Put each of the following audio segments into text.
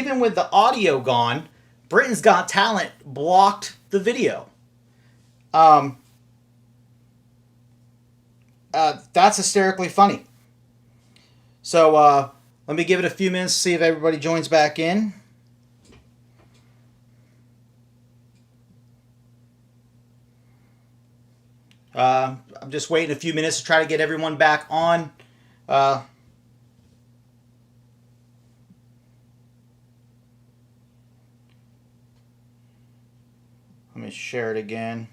even with the audio gone, Britain's Got Talent blocked the video. That's hysterically funny. So let me give it a few minutes to see if everybody joins back in. I'm just waiting a few minutes to try to get everyone back on. Let me share it again.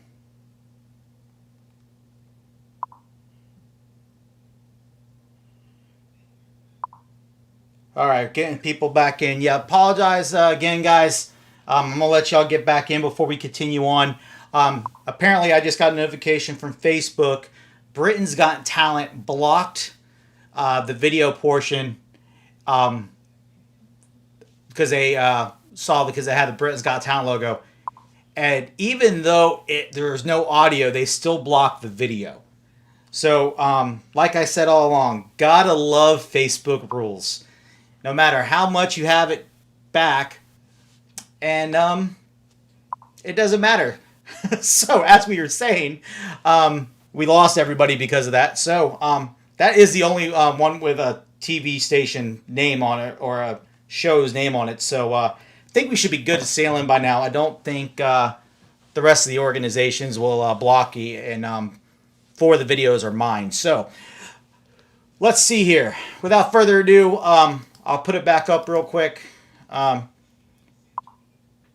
All right, getting people back in. Yeah, apologize again, guys. I'm going to let y'all get back in before we continue on. Apparently, I just got a notification from Facebook. Britain's Got Talent blocked the video portion because they because they had the Britain's Got Talent logo. And even though there was no audio, they still blocked the video. So, like I said all along, gotta love Facebook rules. No matter how much you have it back, and it doesn't matter. So, as we were saying, we lost everybody because of that. So, that is the only one with a TV station name on it, or a show's name on it. So, I think we should be good at sailing by now. I don't think the rest of the organizations will block you, and 4 of the videos are mine. So, let's see here. Without further ado, I'll put it back up real quick.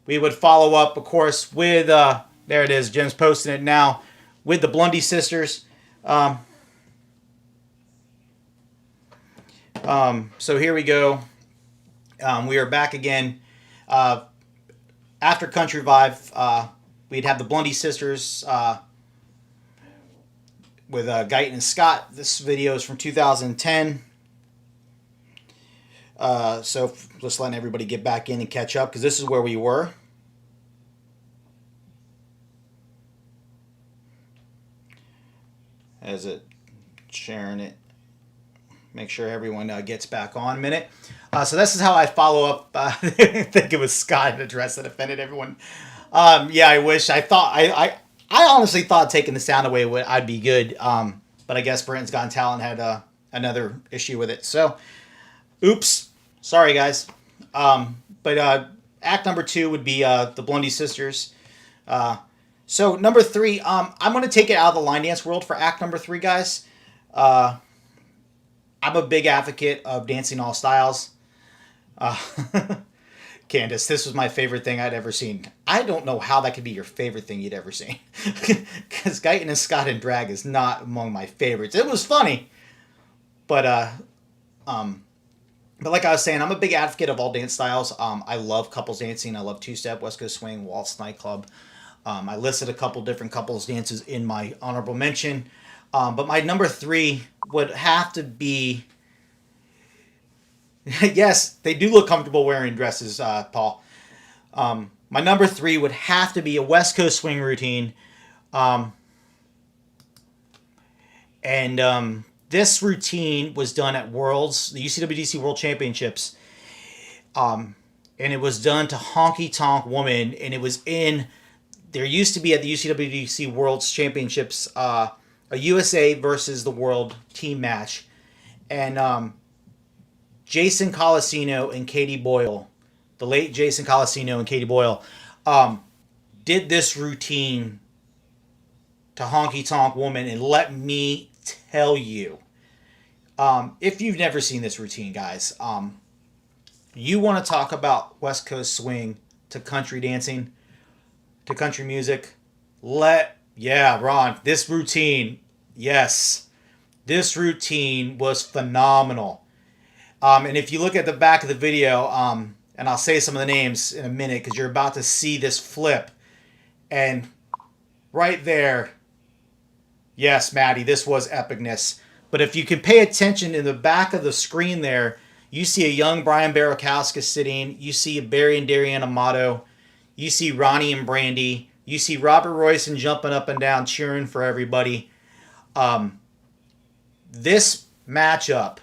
We would follow up, of course, with, there it is, Jim's posting it now, with the Blendy Sisters. So here we go. We are back again. After Country Vibe, we'd have the Blendy Sisters with Guyton and Scott. This video is from 2010. So just letting everybody get back in and catch up, because this is where we were. As it sharing it, make sure everyone gets back on a minute. So this is how I follow up. I think it was Scott in a dress that offended everyone. Yeah, I wish. I honestly thought taking the sound away I'd be good. But I guess Britain's Got Talent had another issue with it. So, oops. Sorry, guys. But act number 2 would be the Blendy Sisters. So number 3, I'm going to take it out of the line dance world for act number 3, guys. I'm a big advocate of dancing all styles. Candace, this was my favorite thing I'd ever seen. I don't know how that could be your favorite thing you'd ever seen. Because Guyton and Scott in drag is not among my favorites. It was funny. But like I was saying, I'm a big advocate of all dance styles. I love couples dancing. I love two-step, West Coast swing, waltz, nightclub. I listed a couple different couples dances in my honorable mention. But my number 3 would have to be... Yes, they do look comfortable wearing dresses, Paul. My number 3 would have to be a West Coast swing routine. This routine was done at Worlds, the UCWDC World Championships. And it was done to Honky Tonk Woman. And it was there used to be at the UCWDC Worlds Championships, a USA versus the World team match. And Jason Colosino and Katie Boyle, the late Jason Colosino and Katie Boyle, did this routine to Honky Tonk Woman. And let me tell you, if you've never seen this routine, guys, you want to talk about West Coast swing to country dancing, to country music, Ron, this routine, yes, this routine was phenomenal. And if you look at the back of the video, and I'll say some of the names in a minute because you're about to see this flip, and right there, yes, Maddie, this was epicness. But if you can pay attention in the back of the screen there, you see a young Brian Barakowska sitting. You see a Barry and Darian Amato. You see Ronnie and Brandy. You see Robert Royson jumping up and down, cheering for everybody. This matchup,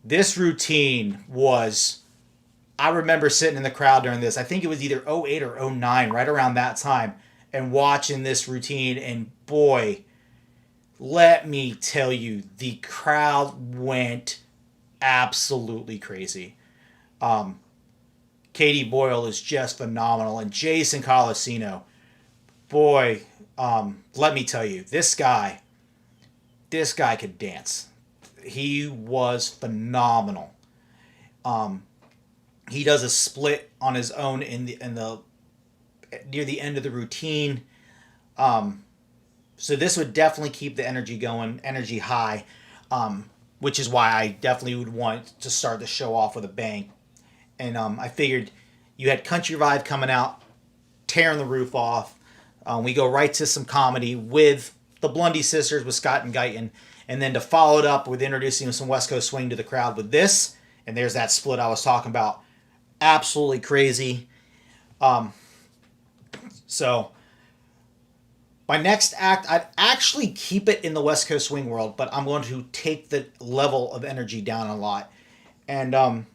this routine was I remember sitting in the crowd during this. I think it was either '08 or '09, right around that time, and watching this routine. And boy, let me tell you, the crowd went absolutely crazy. Katie Boyle is just phenomenal, and Jason Colosino, boy, let me tell you, this guy could dance. He was phenomenal. He does a split on his own in the near the end of the routine. So this would definitely keep the energy going, energy high, which is why I definitely would want to start the show off with a bang. And I figured you had Country Vibe coming out, tearing the roof off. We go right to some comedy with the Blendy Sisters with Scott and Guyton, and then to follow it up with introducing some West Coast swing to the crowd with this. And there's that split I was talking about. Absolutely crazy. So my next act, I'd actually keep it in the West Coast swing world, but I'm going to take the level of energy down a lot. And I'm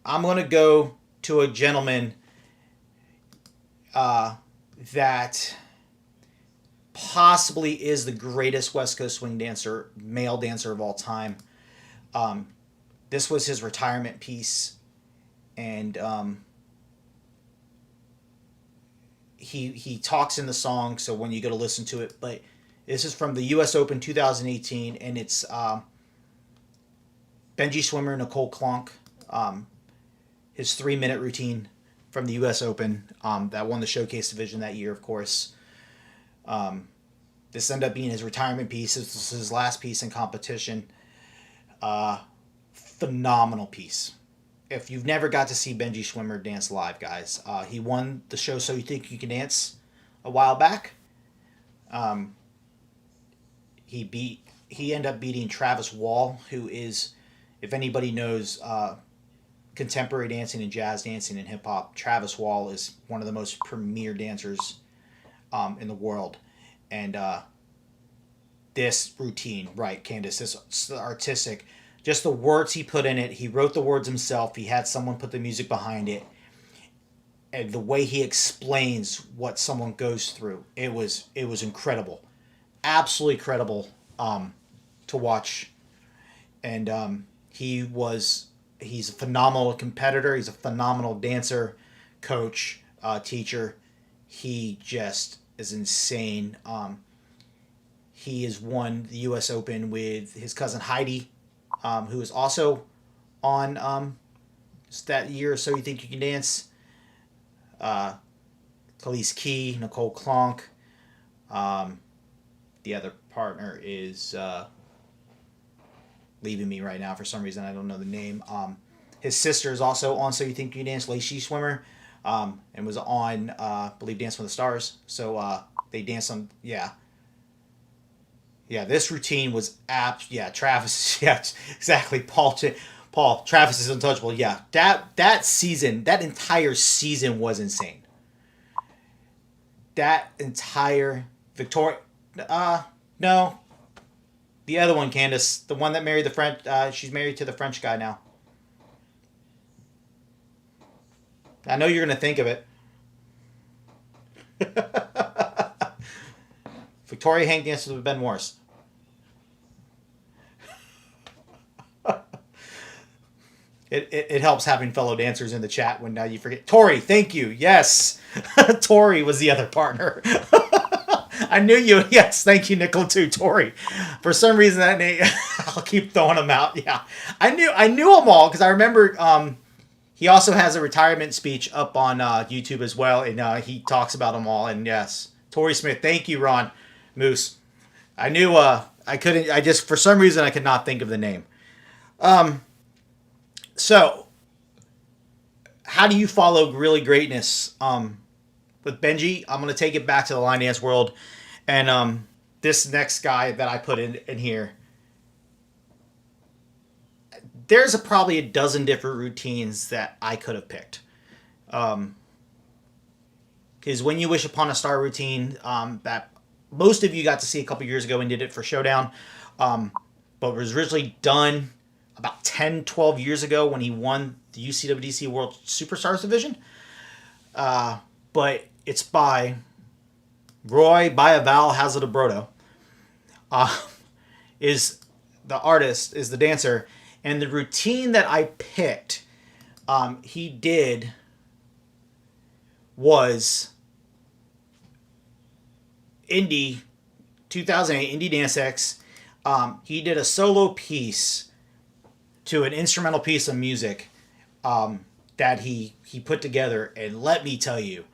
going to go to a gentleman that possibly is the greatest West Coast swing dancer, male dancer of all time. This was his retirement piece, and he talks in the song, so when you go to listen to it, but this is from the U.S. Open 2018, and it's Benji swimmer Nicole Klonk, his 3-minute routine from the U.S. Open that won the showcase division that year, of course. This ended up being his retirement piece. This was his last piece in competition. Phenomenal piece. If you've never got to see Benji Schwimmer dance live, guys, he won the show So You Think You Can Dance a while back. He ended up beating Travis Wall, who is, if anybody knows contemporary dancing and jazz dancing and hip hop, Travis Wall is one of the most premier dancers in the world. And this routine, right, Candace, this artistic, just the words he put in it. He wrote the words himself. He had someone put the music behind it. And the way he explains what someone goes through, it was incredible. Absolutely incredible to watch. And he's a phenomenal competitor. He's a phenomenal dancer, coach, teacher. He just is insane. He has won the U.S. Open with his cousin Heidi, who is also on that year, So You Think You Can Dance. Khalees Key, Nicole Klonk. The other partner is leaving me right now for some reason. I don't know the name. His sister is also on So You Think You Can Dance, Lacey Swimmer, and was on, I believe, Dance with the Stars. So they danced on, yeah. Yeah, this routine was apt. Yeah, Travis. Yeah, exactly. Paul. Travis is untouchable. Yeah, that season, that entire season was insane. That entire Victoria. No, the other one, Candace, the one that married the French. She's married to the French guy now. I know you're gonna think of it. Victoria Hank dances with Ben Morris. It helps having fellow dancers in the chat when now you forget. Tori, thank you. Yes. Tori was the other partner. I knew you. Yes, thank you, Nickel, too. Tori. For some reason, that name, I'll keep throwing them out. Yeah. I knew them all because I remember he also has a retirement speech up on YouTube as well, and he talks about them all. And yes, Tori Smith. Thank you, Ron Moose. I knew I couldn't. I just, for some reason, I could not think of the name. So, how do you follow really greatness? With Benji, I'm going to take it back to the line dance world. And this next guy that I put in here, there's probably a dozen different routines that I could have picked. Because When You Wish Upon a Star routine, that most of you got to see a couple years ago and did it for Showdown, but was originally done about 10, 12 years ago when he won the UCWDC World Superstars Division. But it's by Roy Bayaval Hazardabrodo. Is the artist, is the dancer. And the routine that I picked, he did was Indie 2008 Indie Dance X. He did a solo piece to an instrumental piece of music that he put together, and let me tell you,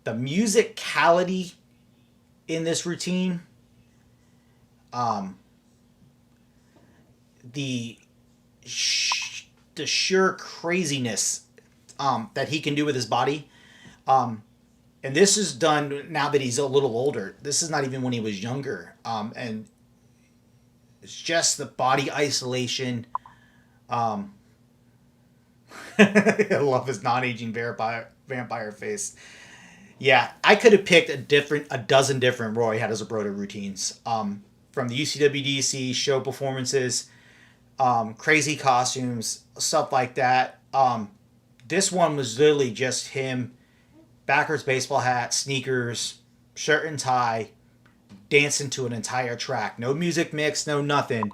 the musicality in this routine, the sheer craziness that he can do with his body. And this is done now that he's a little older. This is not even when he was younger. And it's just the body isolation. I love his non-aging vampire face. Yeah, I could have picked a dozen different Roy Hazardabrodo routines. From the UCWDC show performances, crazy costumes, stuff like that. This one was literally just him, backwards baseball hat, sneakers, shirt and tie, dancing to an entire track. No music mix, no nothing.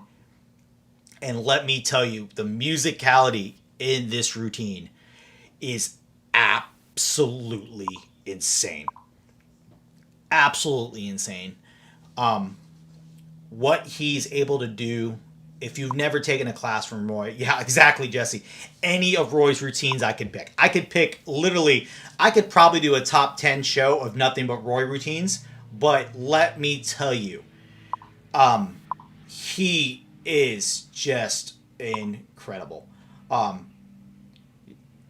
And let me tell you, the musicality in this routine is absolutely insane. Absolutely insane. What he's able to do, if you've never taken a class from Roy, yeah, exactly, Jesse. Any of Roy's routines I could pick. I could probably do a top 10 show of nothing but Roy routines, but let me tell you, he is just incredible.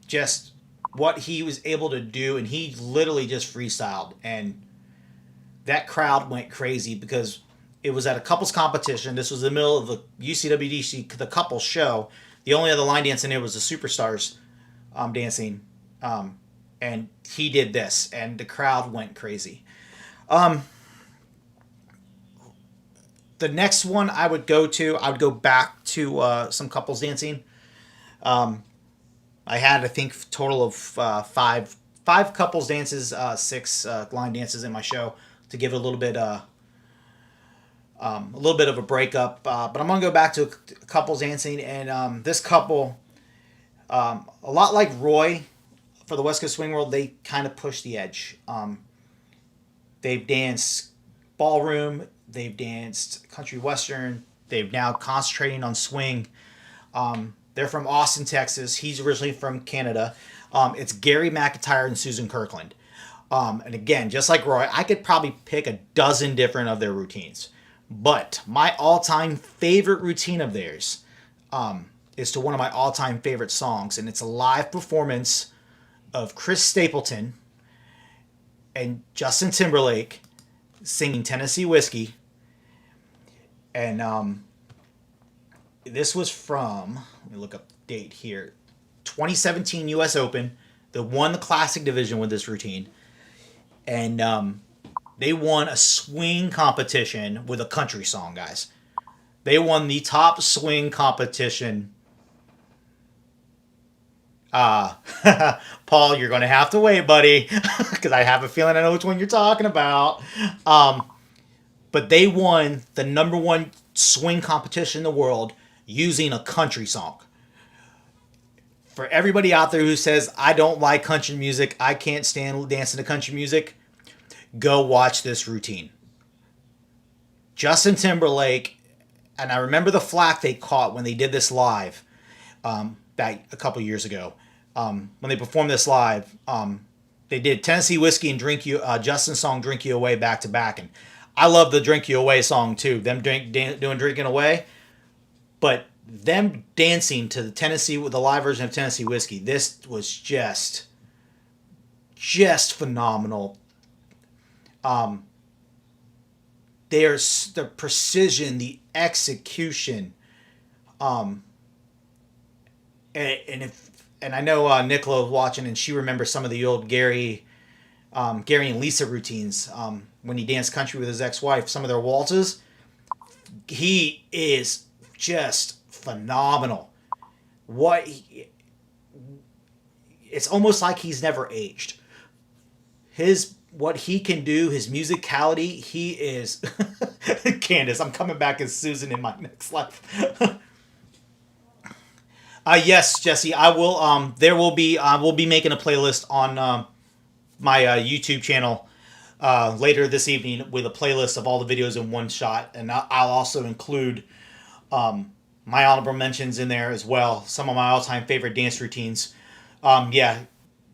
Just what he was able to do, and he literally just freestyled, and that crowd went crazy because it was at a couples competition. This was the middle of the UCWDC, the couples show. The only other line dance in there was the Superstars dancing, and he did this, and the crowd went crazy. The next one I would go back to some couples dancing. I had, I think, a total of five couples dances, 6 line dances in my show to give it a little bit of a breakup. But I'm gonna go back to couples dancing, and this couple, a lot like Roy for the West Coast Swing World, they kind of push the edge. They've danced ballroom, they've danced country western, they've now concentrating on swing. They're from Austin, Texas. He's originally from Canada. It's Gary Mckeever and Susan Kirkland. And again, just like Roy, I could probably pick a dozen different of their routines. But my all-time favorite routine of theirs is to one of my all-time favorite songs. And it's a live performance of Chris Stapleton and Justin Timberlake singing Tennessee Whiskey. And this was from, let me look up the date here, 2017 U.S. Open. They won the Classic Division with this routine. And they won a swing competition with a country song, guys. They won the top swing competition. Paul, you're going to have to wait, buddy, because I have a feeling I know which one you're talking about. But they won the number one swing competition in the world using a country song. For everybody out there who says, I don't like country music, I can't stand dancing to country music, go watch this routine. Justin Timberlake, and I remember the flack they caught when they did this live back a couple years ago. When they performed this live, they did Tennessee Whiskey and Justin's song Drink You Away back to back. And I love the Drink You Away song too, them doing Drinking Away. But them dancing to the live version of Tennessee Whiskey, this was just phenomenal. There's the precision, the execution, and I know Nicola was watching, and she remembers some of the old Gary and Lisa routines when he danced country with his ex-wife. Some of their waltzes, he is just phenomenal. It's almost like he's never aged. What he can do, his musicality, he is. Candace, I'm coming back as Susan in my next life. Yes, Jesse, I will. There will be. We'll be making a playlist on my YouTube channel later this evening with a playlist of all the videos in one shot, and I'll also include my honorable mentions in there as well. Some of my all-time favorite dance routines. Yeah,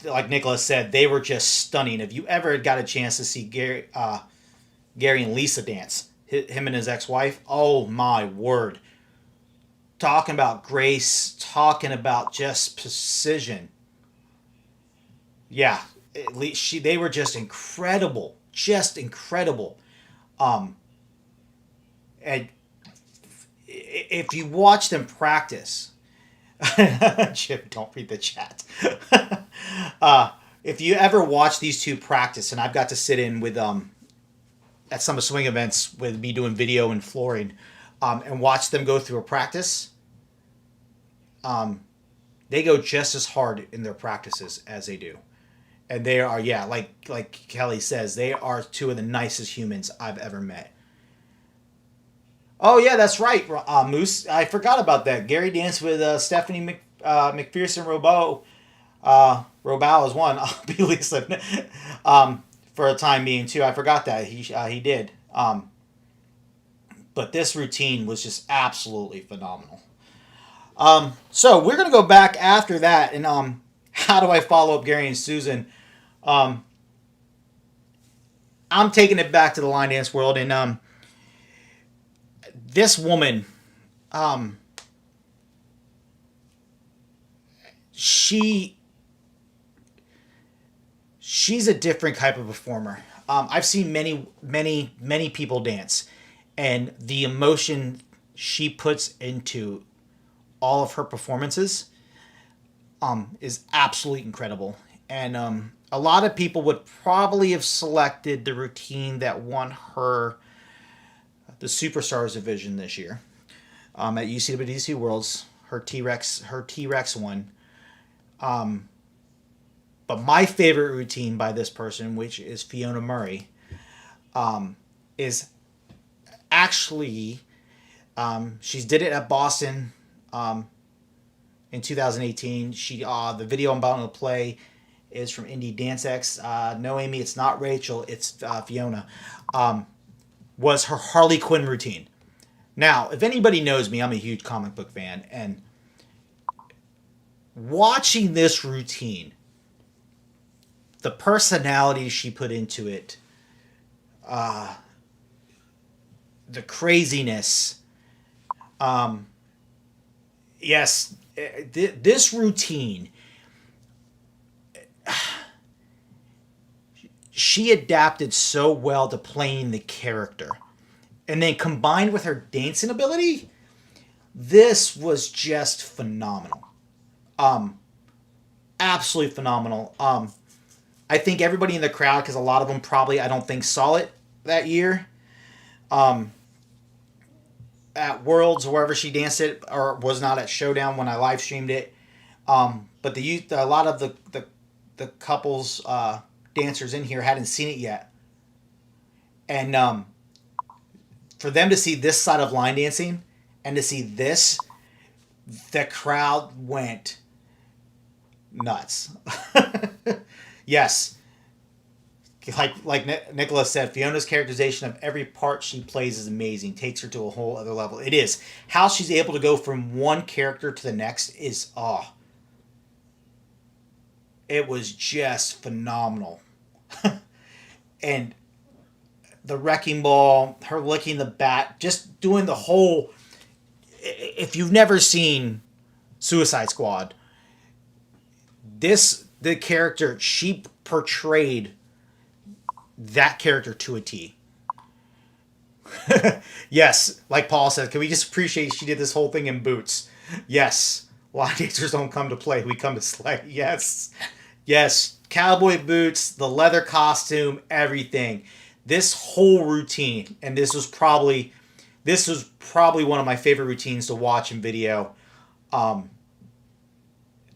like Nicholas said, they were just stunning. If you ever got a chance to see Gary and Lisa dance, him and his ex-wife, oh my word. Talking about grace, talking about just precision. Yeah, at least they were just incredible. Just incredible. And if you watch them practice, Chip, don't read the chat. If you ever watch these two practice, and I've got to sit in with at some swing events with me doing video and flooring, and watch them go through a practice, they go just as hard in their practices as they do. And they are, yeah, like Kelly says, they are two of the nicest humans I've ever met. Oh, yeah, that's right, Moose. I forgot about that. Gary danced with Stephanie McPherson Robo. Robau is one. I'll be Lisa. For a time being, too. I forgot that. He did. But this routine was just absolutely phenomenal. So we're going to go back after that. And how do I follow up Gary and Susan? I'm taking it back to the line dance world. And this woman, she's a different type of performer. I've seen many people dance, and the emotion she puts into all of her performances is absolutely incredible. And a lot of people would probably have selected the routine that won her the Superstars division this year at UCWDC Worlds. Her T-Rex one. But my favorite routine by this person, which is Fiona Murray, is actually she did it at Boston in 2018. The video I'm about to play is from Indie Dance X. No, Amy, it's not Rachel. It's Fiona. Was her Harley Quinn routine. Now, if anybody knows me, I'm a huge comic book fan, and watching this routine, the personality she put into it, the craziness, yes, this routine, she adapted so well to playing the character. And then combined with her dancing ability, this was just phenomenal. Absolutely phenomenal. I think everybody in the crowd, because a lot of them probably, I don't think, saw it that year. At Worlds, or wherever she danced it, or was not at Showdown when I live streamed it. But a lot of the couples dancers in here hadn't seen it yet. And for them to see this side of line dancing and to see this, the crowd went nuts. Yes. Like Nicholas said, Fiona's characterization of every part she plays is amazing. Takes her to a whole other level. It is. How she's able to go from one character to the next is, it was just phenomenal. And the wrecking ball, her licking the bat, just doing the whole... If you've never seen Suicide Squad, the character, she portrayed that character to a T. Yes, like Paul said, can we just appreciate she did this whole thing in boots? Yes. Line dancers don't come to play, we come to slay. Yes. Yes. Cowboy boots, the leather costume, everything. This whole routine, and this this was probably one of my favorite routines to watch in video. Um,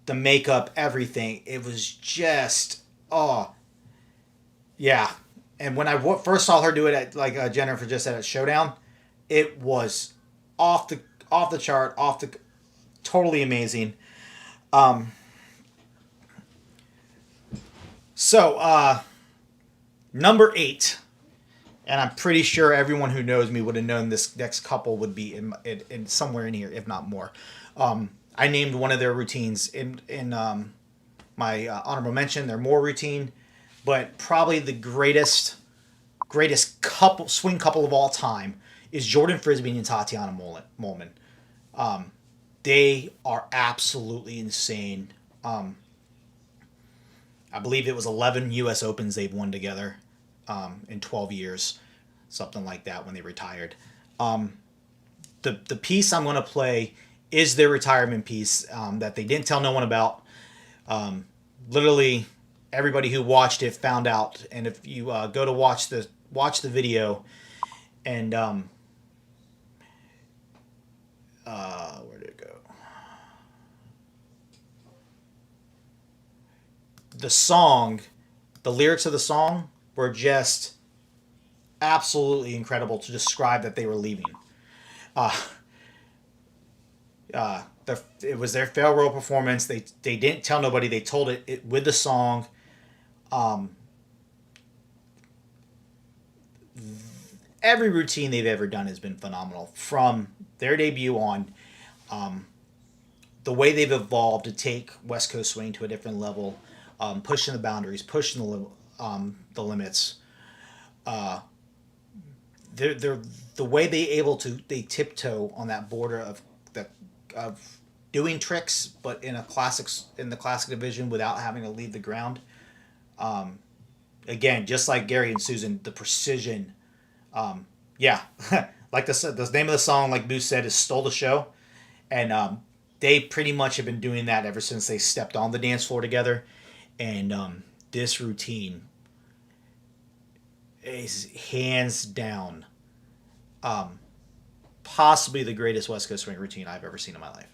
the makeup, everything. It was just, oh, yeah. And when I first saw her do it at, like Jennifer just said, at Showdown, it was off the off the chart, totally amazing. Um, so, number 8, and I'm pretty sure everyone who knows me would have known this next couple would be in somewhere in here, if not more. I named one of their routines in my honorable mention, their more routine, but probably the greatest swing couple of all time is Jordan Frisbee and Tatiana Molman. They are absolutely insane. I believe it was 11 U.S. Opens they've won together in 12 years, something like that when they retired. The piece I'm going to play is their retirement piece that they didn't tell no one about. Literally, everybody who watched it found out. And if you go to watch the video, and where did it go? The song, the lyrics of the song were just absolutely incredible to describe that they were leaving. Uh, it was their farewell performance. They didn't tell nobody. They told it with the song. Every routine they've ever done has been phenomenal. From their debut on, the way they've evolved to take West Coast swing to a different level, pushing the boundaries, pushing the limits. They're the way they tiptoe on that border of doing tricks, but in the classic division without having to leave the ground. Again, just like Gary and Susan, the precision. Yeah, like the name of the song, like Boo said, is "Stole the Show," and they pretty much have been doing that ever since they stepped on the dance floor together. And this routine is hands down, possibly the greatest West Coast swing routine I've ever seen in my life.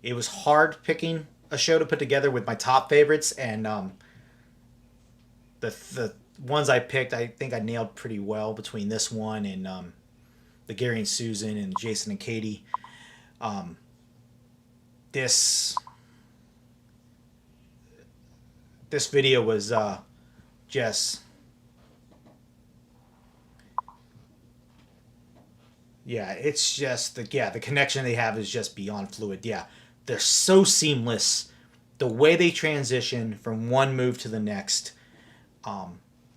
It was hard picking a show to put together with my top favorites, and the ones I picked, I think I nailed pretty well between this one and the Gary and Susan and Jason and Katie. This video was just, yeah, it's just the connection they have is just beyond fluid. Yeah, they're so seamless. The way they transition from one move to the next,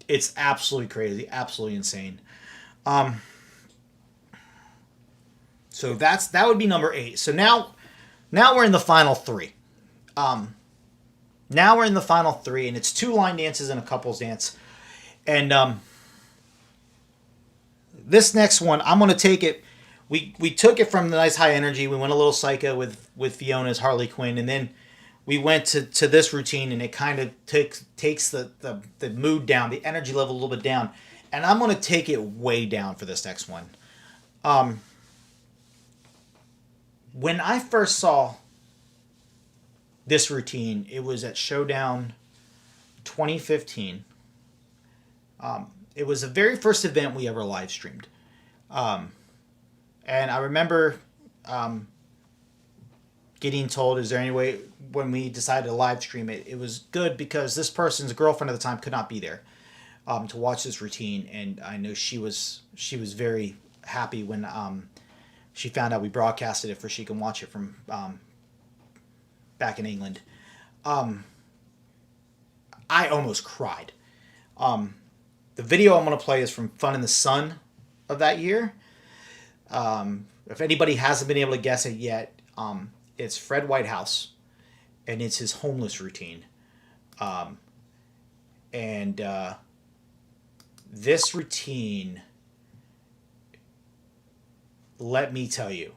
it's absolutely crazy, absolutely insane. So that would be number 8. So now we're in the final 3. Now we're in the final 3, and it's 2 line dances and a couples dance. And this next one, I'm going to take it. We took it from the nice high energy. We went a little psycho with Fiona's Harley Quinn, and then we went to this routine, and it kind of takes the mood down, the energy level a little bit down. And I'm going to take it way down for this next one. When I first saw this routine, it was at Showdown 2015. It was the very first event we ever live streamed. And I remember getting told, is there any way, when we decided to live stream it, it was good because this person's girlfriend at the time could not be there to watch this routine. And I know she was very happy when she found out we broadcasted it for she can watch it from back in England. I almost cried. The video I'm going to play is from Fun in the Sun of that year. If anybody hasn't been able to guess it yet, it's Fred Whitehouse, and it's his homeless routine. And this routine, let me tell you,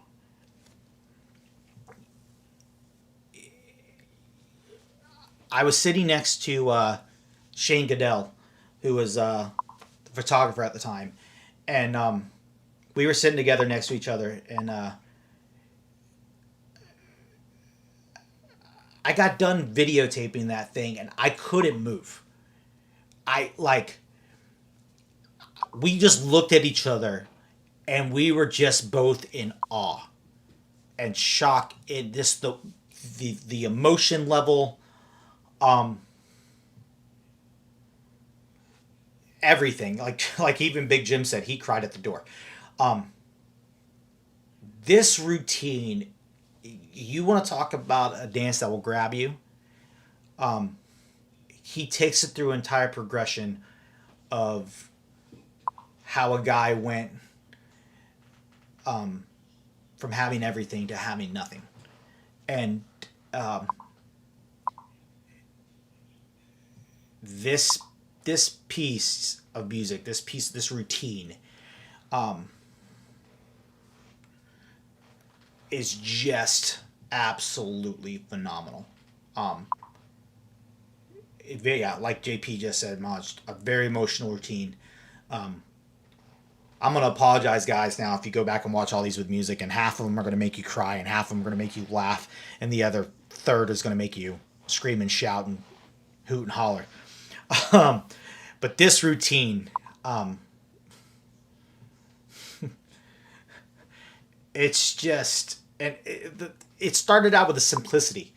I was sitting next to Shane Goodell, who was the photographer at the time, and we were sitting together next to each other, and I got done videotaping that thing, and I couldn't move. I like we just looked at each other, and we were just both in awe and shock. In this the emotion level, um, everything. Like even Big Jim said, he cried at the door. Um, this routine, you want to talk about a dance that will grab you? Um, he takes it through an entire progression of how a guy went um, from having everything to having nothing, and um, this this piece of music, this routine, um, is just absolutely phenomenal. Um, yeah, like JP just said, Maj, a very emotional routine. Um, I'm gonna apologize, guys. Now, if you go back and watch all these with music, and half of them are gonna make you cry, and half of them are gonna make you laugh, and the other third is gonna make you scream and shout and hoot and holler. Um, but this routine, um, it's just, and it started out with a simplicity,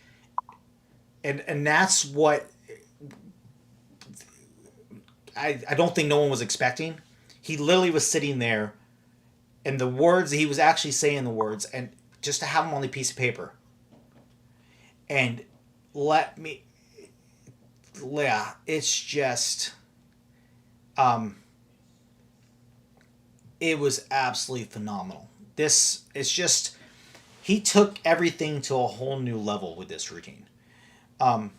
and that's what I don't think no one was expecting. He literally was sitting there, and the words, he was actually saying the words, and just to have them on a piece of paper. And let me, yeah, it's just, um, it was absolutely phenomenal. This, it's just, he took everything to a whole new level with this routine. Um,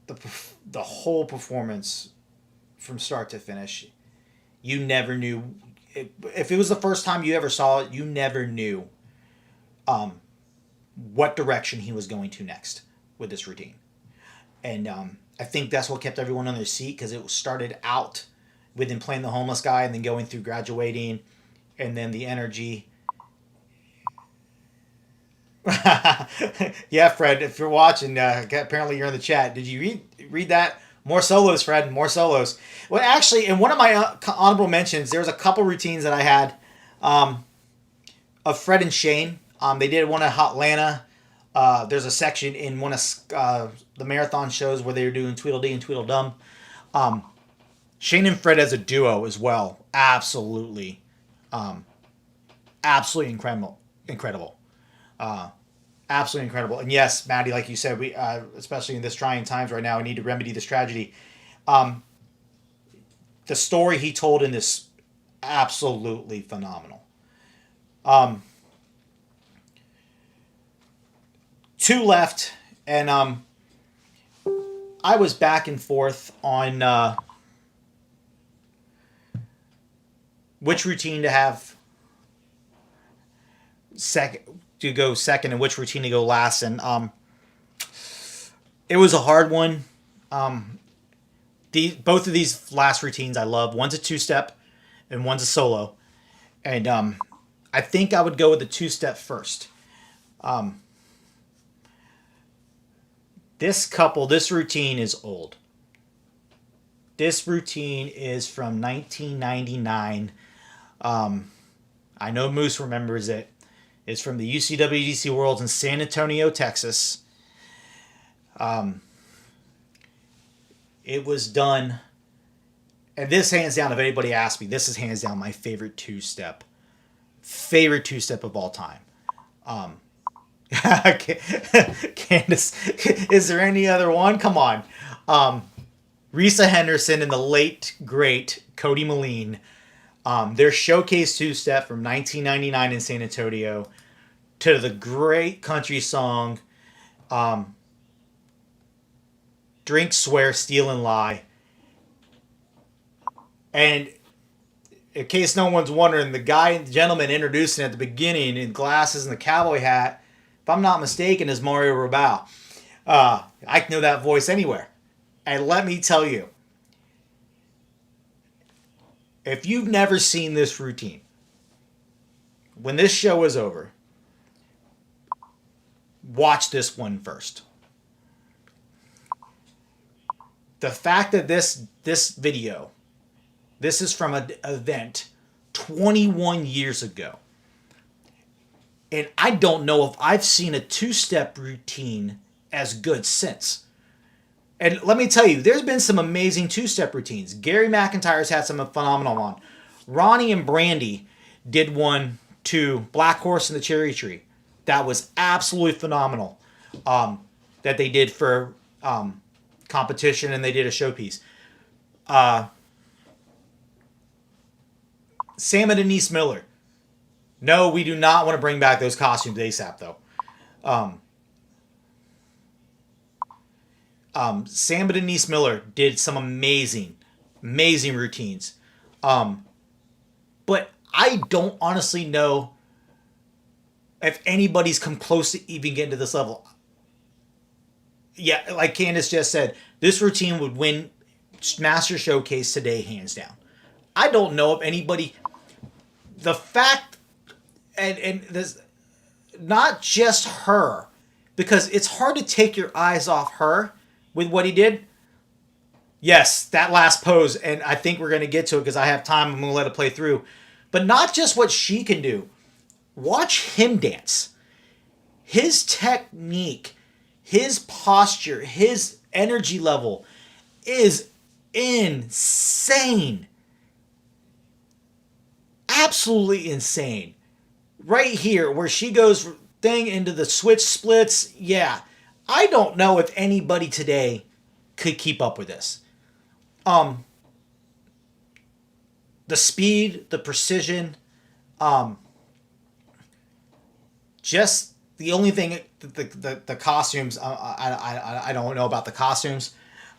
the, the whole performance from start to finish, you never knew if it was the first time you ever saw it, you never knew um, what direction he was going to next with this routine. And I think that's what kept everyone on their seat, because it started out with him playing the homeless guy and then going through graduating, and then the energy. Yeah, Fred, if you're watching, apparently you're in the chat. Did you read that? More solos, Fred. More solos. Well, actually, in one of my honorable mentions, there was a couple routines that I had of Fred and Shane. They did one at Hotlanta. There's a section in one of the marathon shows where they were doing Tweedledee and Tweedledum. Um, Shane and Fred as a duo as well. Absolutely, absolutely incredible. Incredible. Absolutely incredible. And yes, Maddie, like you said, we especially in this trying times right now, we need to remedy this tragedy. Um, the story he told in this, absolutely phenomenal. Um, two left, and I was back and forth on which routine to have second, to go second, and which routine to go last, and it was a hard one. Both of these last routines I love. One's a two-step, and one's a solo, and I think I would go with the two-step first. This routine is old. This routine is from 1999. I know Moose remembers it. It's from the UCWDC Worlds in San Antonio, Texas. It was done, and this hands down, if anybody asks me, this is hands down my favorite two-step of all time. Candace, is there any other one? Come on. Risa Henderson and the late, great Cody Moline. Their showcase two-step from 1999 in San Antonio to the great country song, Drink, Swear, Steal, and Lie. And in case no one's wondering, the gentleman introducing at the beginning in glasses and the cowboy hat, if I'm not mistaken, is Mario Rabau. I can know that voice anywhere. And let me tell you, If you've never seen this routine, when this show is over, watch this one first. The fact that this video, this is from an event 21 years ago. And I don't know if I've seen a two-step routine as good since. And let me tell you, there's been some amazing two-step routines. Gary McIntyre's had some phenomenal one. Ronnie and Brandy did one to Black Horse and the Cherry Tree. That was absolutely phenomenal. That they did for competition, and they did a showpiece. Sam and Denise Miller. No, we do not want to bring back those costumes ASAP, though. Sam and Denise Miller did some amazing routines. But I don't honestly know if anybody's come close to even getting to this level. Yeah, like Candace just said, this routine would win Master Showcase today, hands down. I don't know if anybody... The fact... And this... Not just her. Because it's hard to take your eyes off her with what he did. Yes, that last pose, and I think we're going to get to it because I have time. I'm going to let it play through. But not just what she can do. Watch him dance. His technique, his posture, his energy level is insane. Absolutely insane. Right here, where she goes thing into the switch splits. Yeah. I don't know if anybody today could keep up with this. The speed, the precision, just the only thing, the costumes. I don't know about the costumes.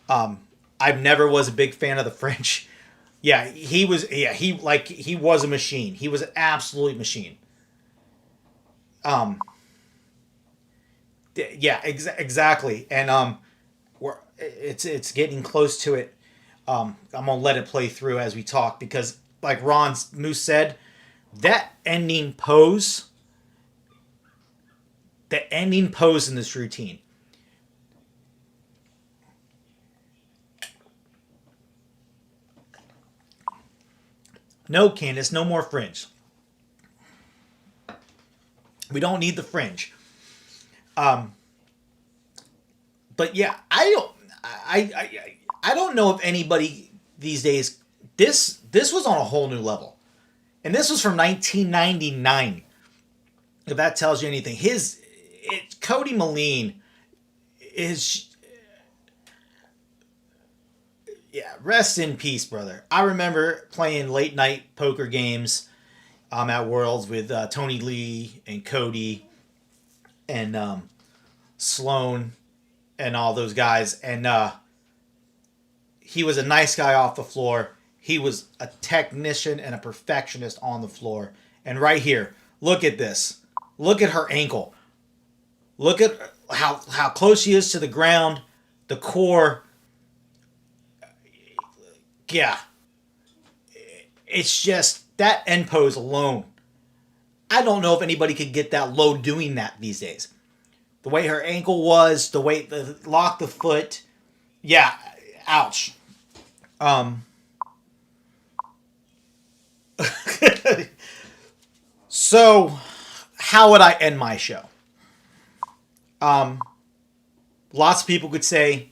I never was a big fan of the French. Yeah, he was. Yeah, he was a machine. He was an absolute machine. Yeah, exactly. And it's getting close to it. I'm gonna let it play through as we talk because, like Ron Moose said, that ending pose in this routine. No, Candace, no more fringe. We don't need the fringe. But yeah, I don't know if anybody these days. This was on a whole new level, and this was from 1999. If that tells you anything, Cody Moline is. Yeah, rest in peace, brother. I remember playing late night poker games at Worlds with Tony Lee and Cody and Sloan and all those guys. And he was a nice guy off the floor. He was a technician and a perfectionist on the floor. And right here, look at this. Look at her ankle. Look at how close she is to the ground, the core. Yeah. It's just that end pose alone. I don't know if anybody could get that low doing that these days. The way her ankle was, the way the lock the foot. Yeah, ouch. So, how would I end my show? Lots of people could say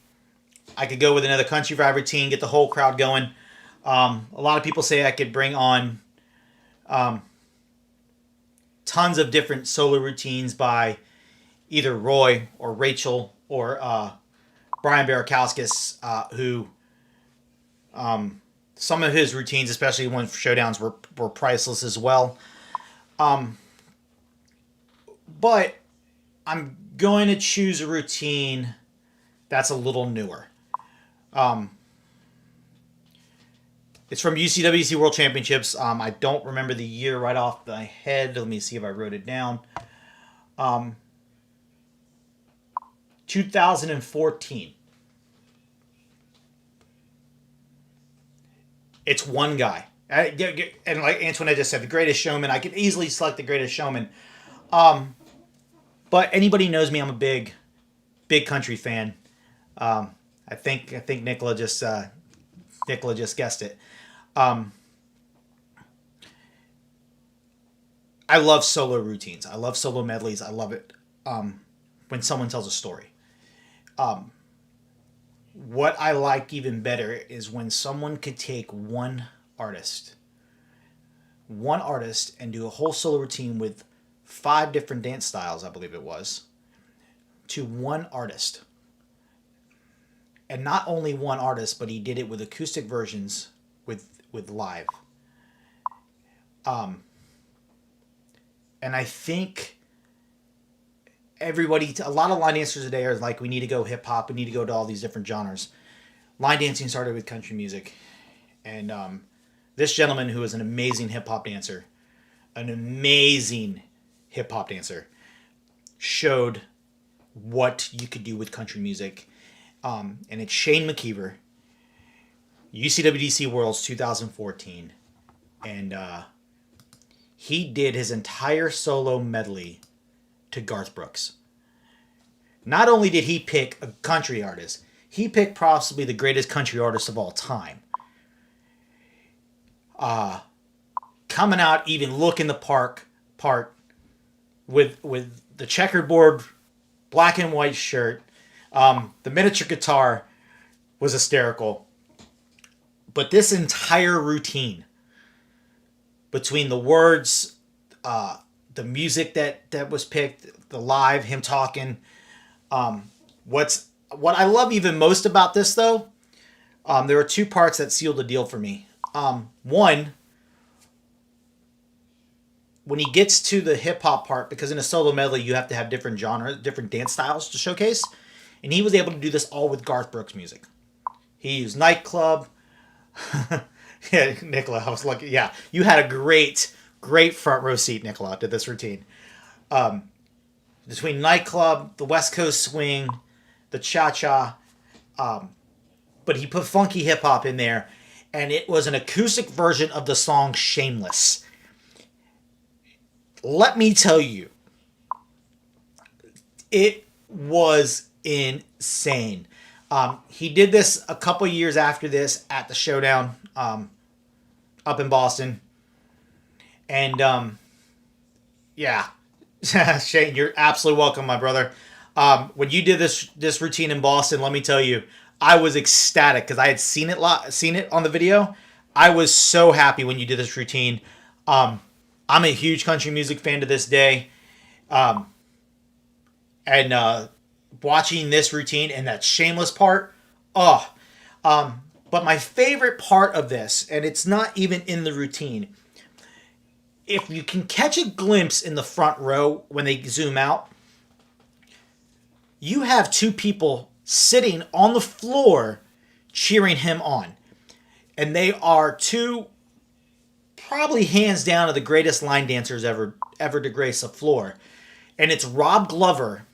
I could go with another country vibe routine, get the whole crowd going. A lot of people say I could bring on tons of different solo routines by either Roy or Rachel or Brian Barakowskis, who some of his routines, especially ones for showdowns, were priceless as well. But I'm going to choose a routine that's a little newer. It's from UCWC World Championships. I don't remember the year right off my head. Let me see if I wrote it down. 2014. It's one guy. And like Antoinette just said, The Greatest Showman. I could easily select The Greatest Showman. But anybody knows me, I'm a big country fan. I think Nicola just guessed it. I love solo routines. I love solo medleys. I love it when someone tells a story. What I like even better is when someone could take artist, one artist, and do a whole solo routine with 5 different dance styles, I believe it was, to one artist. And not only one artist, but he did it with acoustic versions with live. And I think a lot of line dancers today are like, we need to go hip hop, we need to go to all these different genres. Line dancing started with country music. And this gentleman, who is an amazing hip hop dancer, showed what you could do with country music. And it's Shane Mckeever, UCWDC Worlds 2014. And he did his entire solo medley to Garth Brooks. Not only did he pick a country artist, he picked possibly the greatest country artist of all time. Coming out, even looking the part with the checkerboard black and white shirt. The miniature guitar was hysterical. But this entire routine, between the words, the music that was picked, the live, him talking, what I love even most about this, though, there are 2 parts that sealed the deal for me. One, when he gets to the hip hop part, because in a solo medley you have to have different genres, different dance styles to showcase, and he was able to do this all with Garth Brooks music. He used Nightclub. Yeah, Nicola, I was lucky. Yeah, you had a great front row seat, Nicola, to this routine. Between Nightclub, the West Coast Swing, the Cha-Cha, but he put funky hip hop in there, and it was an acoustic version of the song Shameless. Let me tell you, it was insane. He did this a couple years after this at the Showdown up in Boston. And yeah, Shane, you're absolutely welcome, my brother. When you did this routine in Boston, let me tell you, I was ecstatic because I had seen it on the video. I was so happy when you did this routine. I'm a huge country music fan to this day. And watching this routine and that Shameless part, but my favorite part of this, and it's not even in the routine, if you can catch a glimpse in the front row when they zoom out, you have 2 people sitting on the floor cheering him on. And they are 2, probably hands down, of the greatest line dancers ever to grace a floor. And it's Rob Glover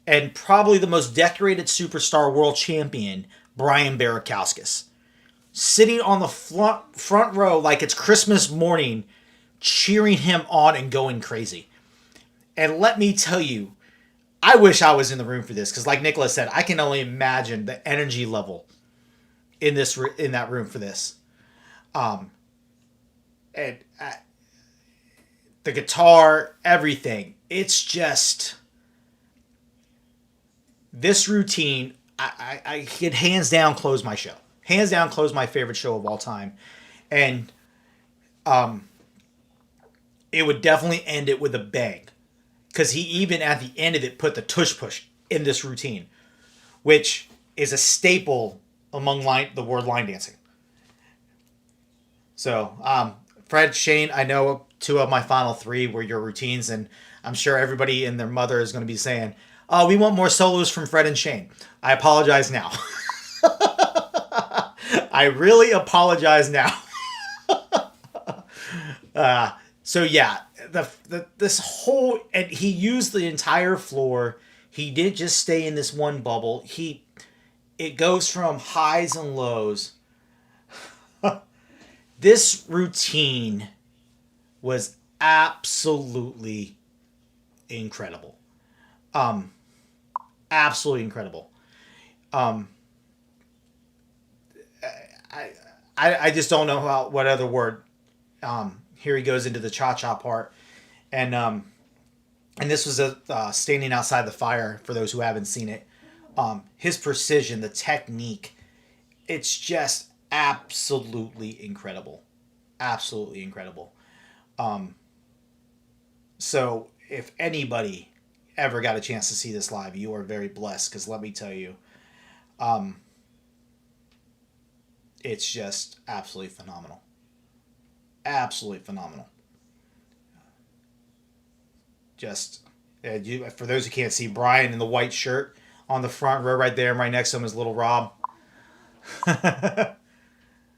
and probably the most decorated superstar world champion, Brian Barakauskas, sitting on the front row like it's Christmas morning, cheering him on and going crazy. And let me tell you, I wish I was in the room for this, because like Nicholas said, I can only imagine the energy level in that room for this. And the guitar, everything. It's just, this routine, I could hands down close my show. Hands down close my favorite show of all time. And it would definitely end it with a bang. Because he even at the end of it put the tush push in this routine, which is a staple among the word line dancing. So, Fred, Shane, I know 2 of my final 3 were your routines, and I'm sure everybody and their mother is going to be saying, "Oh, we want more solos from Fred and Shane." I apologize now. I really apologize now. So yeah, this whole, and he used the entire floor. He didn't just stay in this one bubble. It goes from highs and lows. This routine was absolutely incredible. Absolutely incredible. Um, I just don't know what other word. Here he goes into the cha-cha part, and and this was standing outside the fire for those who haven't seen it. His precision, the technique, it's just absolutely incredible. Absolutely incredible. So if anybody ever got a chance to see this live, you are very blessed, because let me tell you, it's just absolutely phenomenal. Absolutely phenomenal. Just for those who can't see, Brian in the white shirt on the front row right there, and right next to him is little Rob.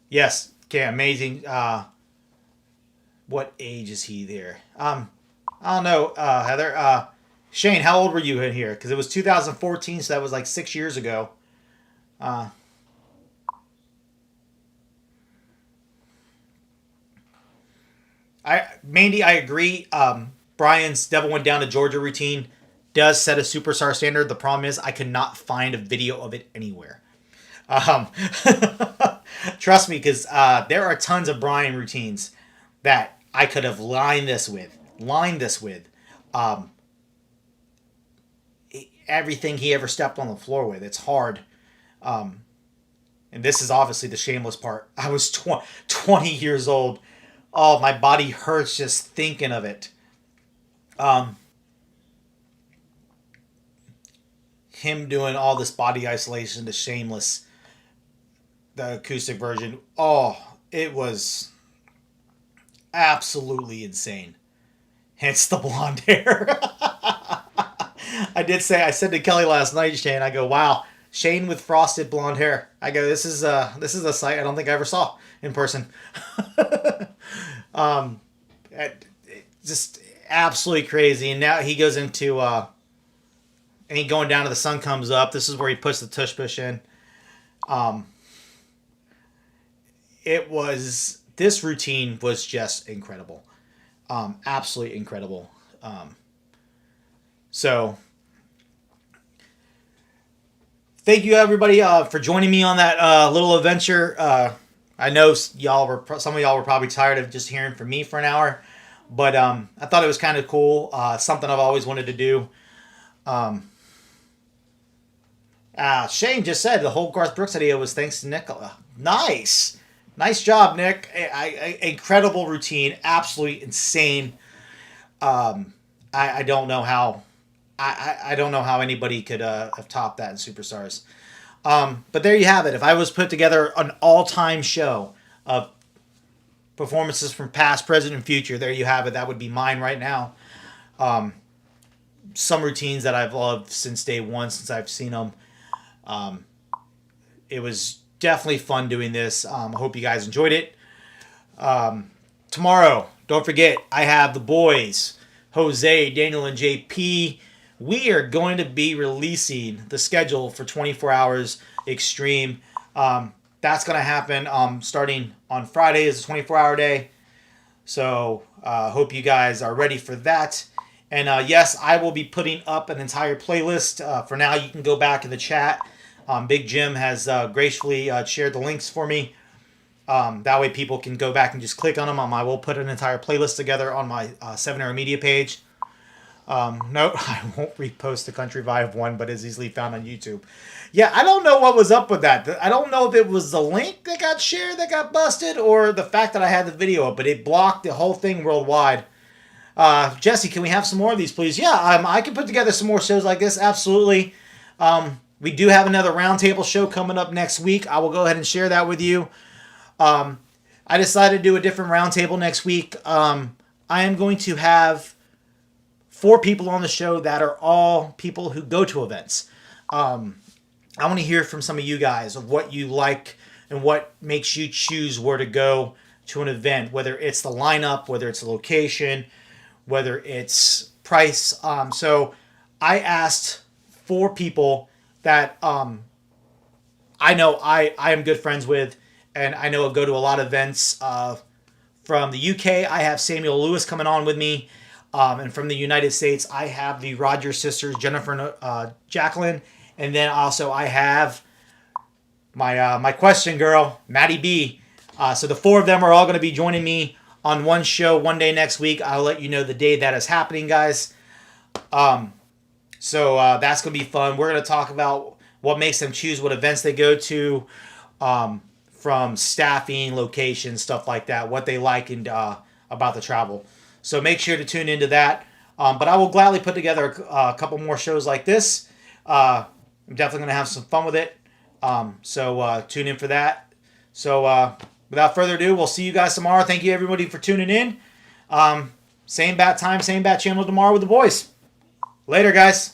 Yes, okay, amazing. What age is he there? I don't know, Heather. Shane, how old were you in here? Because it was 2014, so that was like 6 years ago. Uh, Mandy, I agree. Brian's Devil Went Down to Georgia routine does set a superstar standard. The problem is I could not find a video of it anywhere. Um, Trust me, because there are tons of Brian routines that I could have lined this with, um, everything he ever stepped on the floor with. It's hard. Um, and this is obviously the shameless part. I was 20 years old. Oh, my body hurts just thinking of it. Um, Him doing all this body isolation to Shameless, the acoustic version. Oh, it was absolutely insane. Hence the blonde hair. I said to Kelly last night, Shane, I go, wow, Shane with frosted blonde hair. I go, this is a sight I don't think I ever saw in person. um, just absolutely crazy. And now he goes into, and he going down to the sun comes up. This is where he puts the tush push in. Um, this routine was just incredible. Absolutely incredible. So thank you everybody for joining me on that little adventure. I know some of y'all were probably tired of just hearing from me for an hour, but I thought it was kind of cool. Something I've always wanted to do. Um, Shane just said the whole Garth Brooks idea was thanks to Nicola. Nice job, Nick. Incredible routine, absolutely insane. I don't know how. I don't know how anybody could have topped that in Superstars. But there you have it. If I was put together an all-time show of performances from past, present, and future, there you have it. That would be mine right now. Some routines that I've loved since day one, since I've seen them. It was definitely fun doing this. I hope you guys enjoyed it. Tomorrow, don't forget, I have the boys, Jose, Daniel, and JP. We are going to be releasing the schedule for 24 Hours Extreme. That's going to happen starting on Friday is a 24-hour day. So hope you guys are ready for that. And yes, I will be putting up an entire playlist. For now, you can go back in the chat. Big Jim has gracefully shared the links for me. That way people can go back and just click on them. I will put an entire playlist together on my 7-Hour Media page. No, I won't repost the Country Vibe one, but it's easily found on YouTube. Yeah, I don't know what was up with that. I don't know if it was the link that got shared that got busted or the fact that I had the video up, but it blocked the whole thing worldwide. Jesse, can we have some more of these, please? Yeah, I can put together some more shows like this. Absolutely. We do have another roundtable show coming up next week. I will go ahead and share that with you. I decided to do a different roundtable next week. I am going to have 4 people on the show that are all people who go to events. I want to hear from some of you guys of what you like and what makes you choose where to go to an event, whether it's the lineup, whether it's the location, whether it's price. So I asked 4 people that I know I am good friends with, and I know I'll go to a lot of events. From the UK, I have Samuel Lewis coming on with me. And from the United States, I have the Rogers sisters, Jennifer, Jacqueline. And then also I have my question girl, Maddie B. So the 4 of them are all going to be joining me on one show one day next week. I'll let you know the day that is happening, guys. So that's going to be fun. We're going to talk about what makes them choose what events they go to, from staffing, location, stuff like that, what they like and about the travel. So make sure to tune into that. But I will gladly put together a couple more shows like this. I'm definitely going to have some fun with it. So tune in for that. So without further ado, we'll see you guys tomorrow. Thank you, everybody, for tuning in. Same bat time, same bat channel tomorrow with the boys. Later, guys.